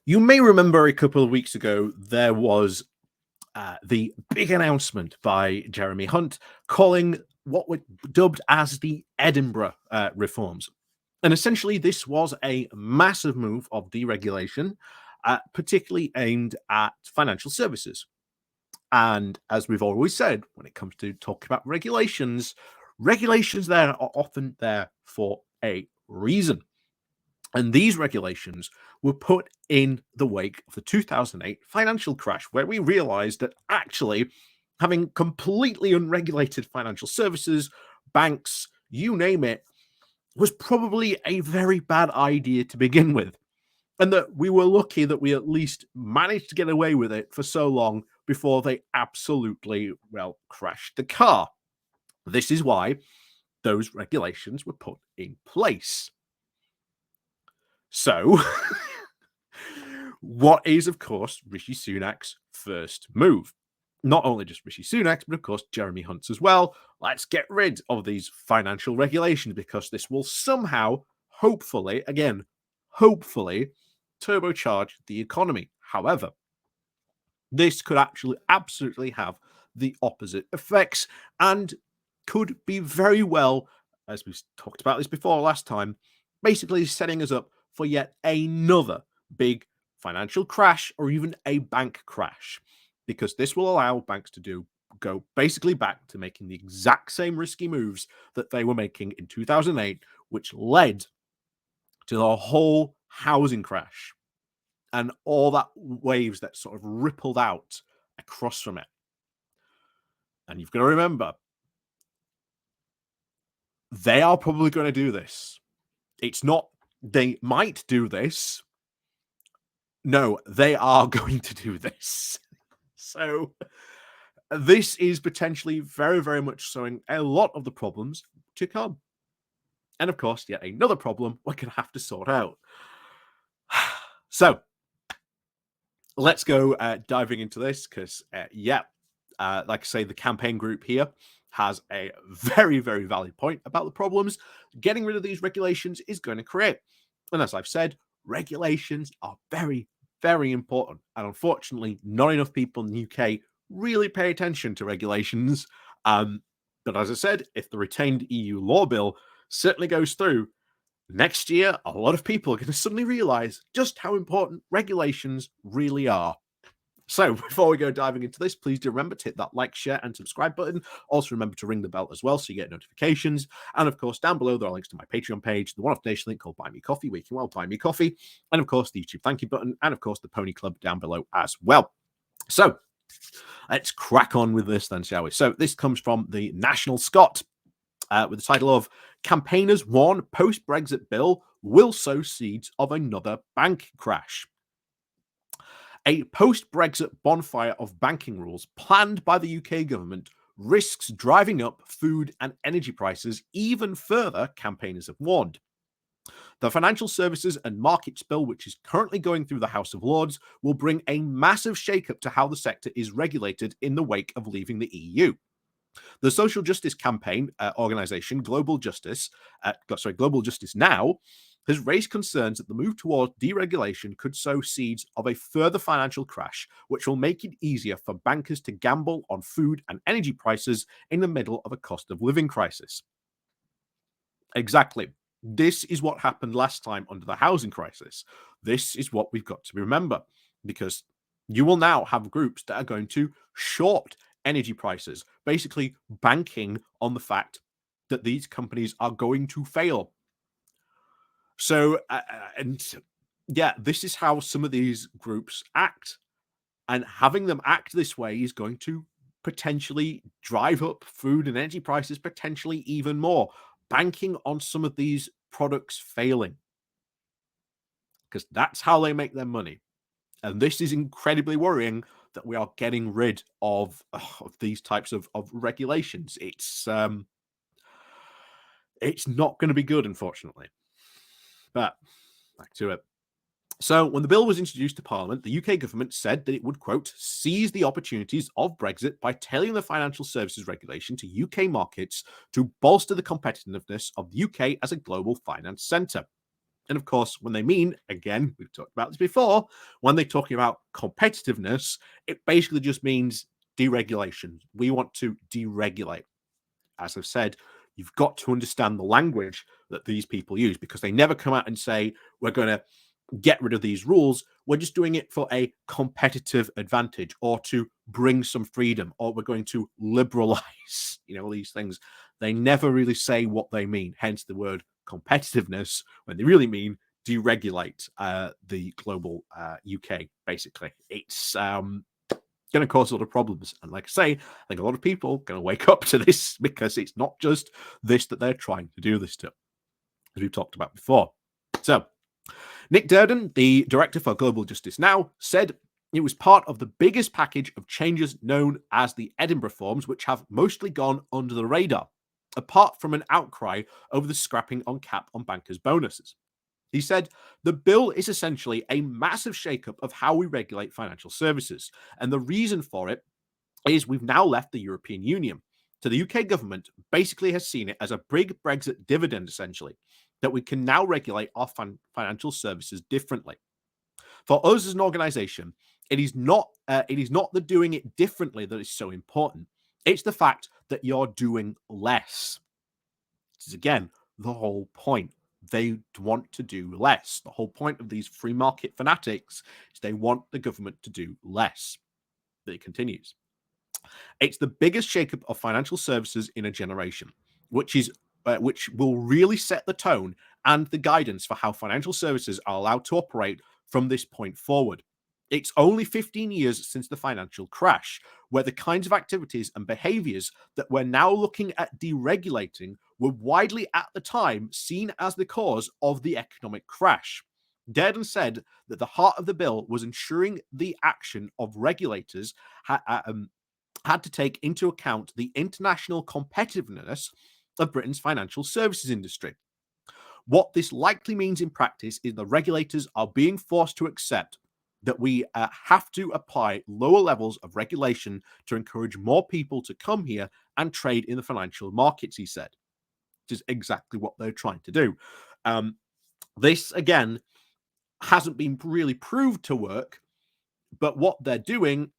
You may remember a couple of weeks ago, there was the big announcement by Jeremy Hunt calling what were dubbed as the Edinburgh reforms. And essentially, this was a massive move of deregulation, particularly aimed at financial services. And as we've always said, when it comes to talking about regulations, regulations there are often there for a reason. And these regulations were put in the wake of the 2008 financial crash, where we realized that actually having completely unregulated financial services, banks, you name it, was probably a very bad idea to begin with. And that we were lucky that we at least managed to get away with it for so long before they absolutely, well, crashed the car. This is why those regulations were put in place. So, what is, of course, Rishi Sunak's first move? Not only just Rishi Sunak's, but of course, Jeremy Hunt's as well. Let's get rid of these financial regulations because this will somehow, hopefully, again, hopefully, turbocharge the economy. However, this could actually absolutely have the opposite effects and could be very well, as we talked about this before last time, basically setting us up for yet another big financial crash or even a bank crash, because this will allow banks to go basically back to making the exact same risky moves that they were making in 2008, which led to the whole housing crash and all that waves that sort of rippled out across from it. And you've got to remember, they are probably going to do this. It's not they might do this. No, they are going to do this. So this is potentially very, very much showing a lot of the problems to come. And of course, yet another problem we're going to have to sort out. So let's go diving into this because, like I say, the campaign group here has a very, very valid point about the problems getting rid of these regulations is going to create. And as I've said, regulations are very, very important. And unfortunately, not enough people in the UK really pay attention to regulations. But as I said, if the retained EU law bill certainly goes through, next year, a lot of people are going to suddenly realize just how important regulations really are. So before we go diving into this, please do remember to hit that like, share, and subscribe button. Also remember to ring the bell as well so you get notifications. And of course, down below, there are links to my Patreon page, the one-off donation link called Buy Me Coffee, where you can well buy me coffee. And of course, the YouTube thank you button. And of course, the Pony Club down below as well. So let's crack on with this then, shall we? So this comes from the National Scot with the title of Campaigners Warn Post-Brexit Bill Will Sow Seeds of Another Bank Crash. A post-Brexit bonfire of banking rules planned by the UK government risks driving up food and energy prices even further, campaigners have warned. The Financial Services and Markets Bill, which is currently going through the House of Lords, will bring a massive shake-up to how the sector is regulated in the wake of leaving the EU. The social justice campaign organization Global Justice Now has raised concerns that the move towards deregulation could sow seeds of a further financial crash, which will make it easier for bankers to gamble on food and energy prices in the middle of a cost of living crisis. Exactly. This is what happened last time under the housing crisis. This is what we've got to remember, because you will now have groups that are going to short energy prices, basically banking on the fact that these companies are going to fail. So, this is how some of these groups act. And having them act this way is going to potentially drive up food and energy prices, potentially even more, banking on some of these products failing. Because that's how they make their money. And this is incredibly worrying that we are getting rid of these types of regulations. It's not going to be good, unfortunately. But back to it. So when the bill was introduced to Parliament, the UK government said that it would, quote, seize the opportunities of Brexit by tailoring the financial services regulation to UK markets to bolster the competitiveness of the UK as a global finance centre. And of course, when they mean, again, we've talked about this before, when they're talking about competitiveness, it basically just means deregulation. We want to deregulate. As I've said, you've got to understand the language that these people use, because they never come out and say, we're going to get rid of these rules. We're just doing it for a competitive advantage, or to bring some freedom, or we're going to liberalize, these things. They never really say what they mean, hence the word competitiveness, when they really mean deregulate the global UK, basically. It's going to cause a lot of problems. And like I say, I think a lot of people are going to wake up to this, because it's not just this that they're trying to do this to, as we've talked about before. So Nick Durden, the director for Global Justice Now, said it was part of the biggest package of changes known as the Edinburgh Reforms, which have mostly gone under the radar, apart from an outcry over the scrapping on cap on bankers' bonuses. He said, the bill is essentially a massive shakeup of how we regulate financial services. And the reason for it is we've now left the European Union. So the UK government basically has seen it as a big Brexit dividend, essentially, that we can now regulate our financial services differently. For us as an organisation, it is not the doing it differently that is so important. It's the fact that you're doing less. This is, again, the whole point. They want to do less. The whole point of these free market fanatics is they want the government to do less. But it continues. It's the biggest shakeup of financial services in a generation, which will really set the tone and the guidance for how financial services are allowed to operate from this point forward. It's only 15 years since the financial crash, where the kinds of activities and behaviors that we're now looking at deregulating were widely at the time seen as the cause of the economic crash. Durden said that the heart of the bill was ensuring the action of regulators had to take into account the international competitiveness of Britain's financial services industry. What this likely means in practice is the regulators are being forced to accept that we have to apply lower levels of regulation to encourage more people to come here and trade in the financial markets, he said, which is exactly what they're trying to do. This, again, hasn't been really proved to work, but what they're doing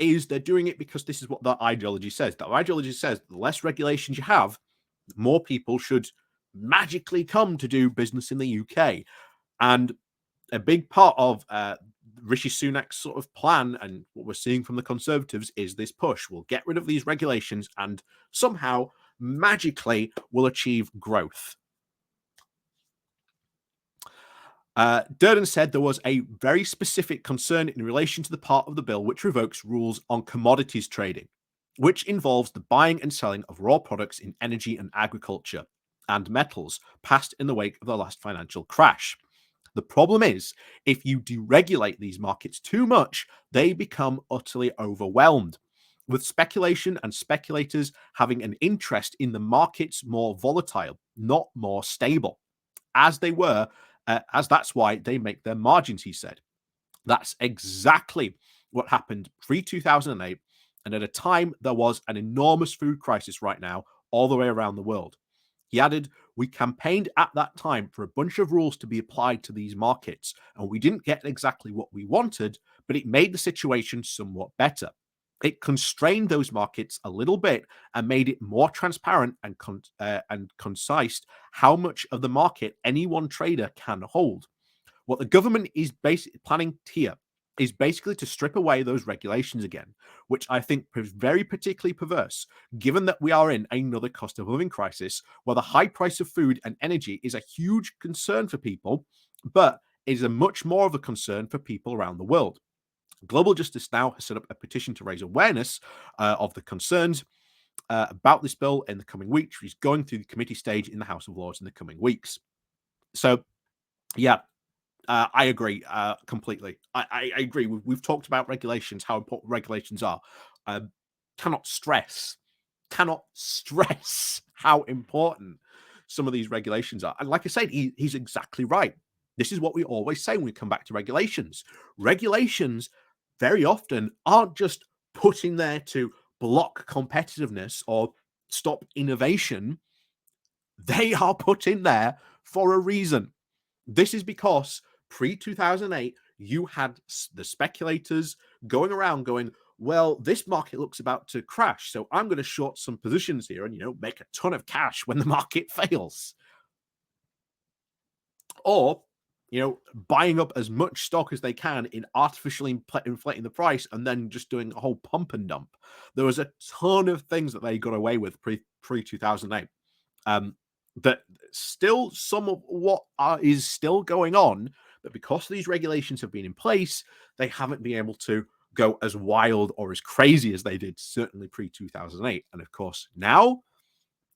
is they're doing it because this is what their ideology says. Their ideology says the less regulations you have, more people should magically come to do business in the UK. And a big part of Rishi Sunak's sort of plan, and what we're seeing from the Conservatives, is this push. We'll get rid of these regulations and somehow, magically, we'll achieve growth. Durden said there was a very specific concern in relation to the part of the bill which revokes rules on commodities trading, which involves the buying and selling of raw products in energy and agriculture and metals passed in the wake of the last financial crash. The problem is, if you deregulate these markets too much, they become utterly overwhelmed, with speculation and speculators having an interest in the markets more volatile, not more stable, as they were, as that's why they make their margins, he said. That's exactly what happened pre-2008, and at a time there was an enormous food crisis right now all the way around the world. He added, we campaigned at that time for a bunch of rules to be applied to these markets, and we didn't get exactly what we wanted, but it made the situation somewhat better. It constrained those markets a little bit and made it more transparent and concise how much of the market any one trader can hold. What the government is planning here is basically to strip away those regulations again, which I think is very particularly perverse, given that we are in another cost of living crisis where the high price of food and energy is a huge concern for people, but is a much more of a concern for people around the world. Global Justice Now has set up a petition to raise awareness of the concerns about this bill in the coming weeks, which is going through the committee stage in the House of Lords in the coming weeks. So, yeah, I agree completely. I agree. We've talked about regulations, how important regulations are. Cannot stress how important some of these regulations are. And like I said, he's exactly right. This is what we always say when we come back to regulations. Regulations very often aren't just put in there to block competitiveness or stop innovation. They are put in there for a reason. This is because pre 2008, you had the speculators going around going, well, this market looks about to crash. So I'm going to short some positions here and, make a ton of cash when the market fails. Or, buying up as much stock as they can in artificially inflating the price and then just doing a whole pump and dump. There was a ton of things that they got away with pre 2008. That still some of what is still going on, but because these regulations have been in place, they haven't been able to go as wild or as crazy as they did certainly pre 2008. And of course, now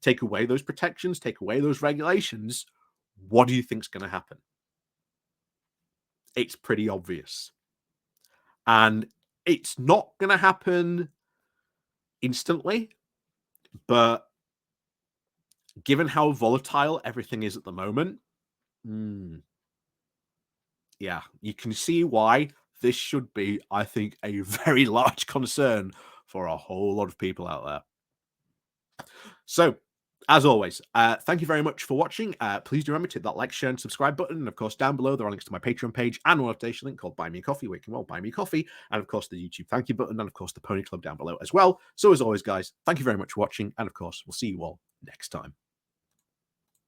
take away those protections, take away those regulations. What do you think's going to happen? It's pretty obvious. And it's not going to happen instantly, but given how volatile everything is at the moment, yeah, you can see why this should be, I think, a very large concern for a whole lot of people out there. So, as always, thank you very much for watching. Please do remember to hit that like, share, and subscribe button. And of course, down below, there are links to my Patreon page and one notification link called Buy Me a Coffee, where you can buy me a coffee. And of course, the YouTube thank you button. And of course, the Pony Club down below as well. So, as always, guys, thank you very much for watching. And of course, we'll see you all next time.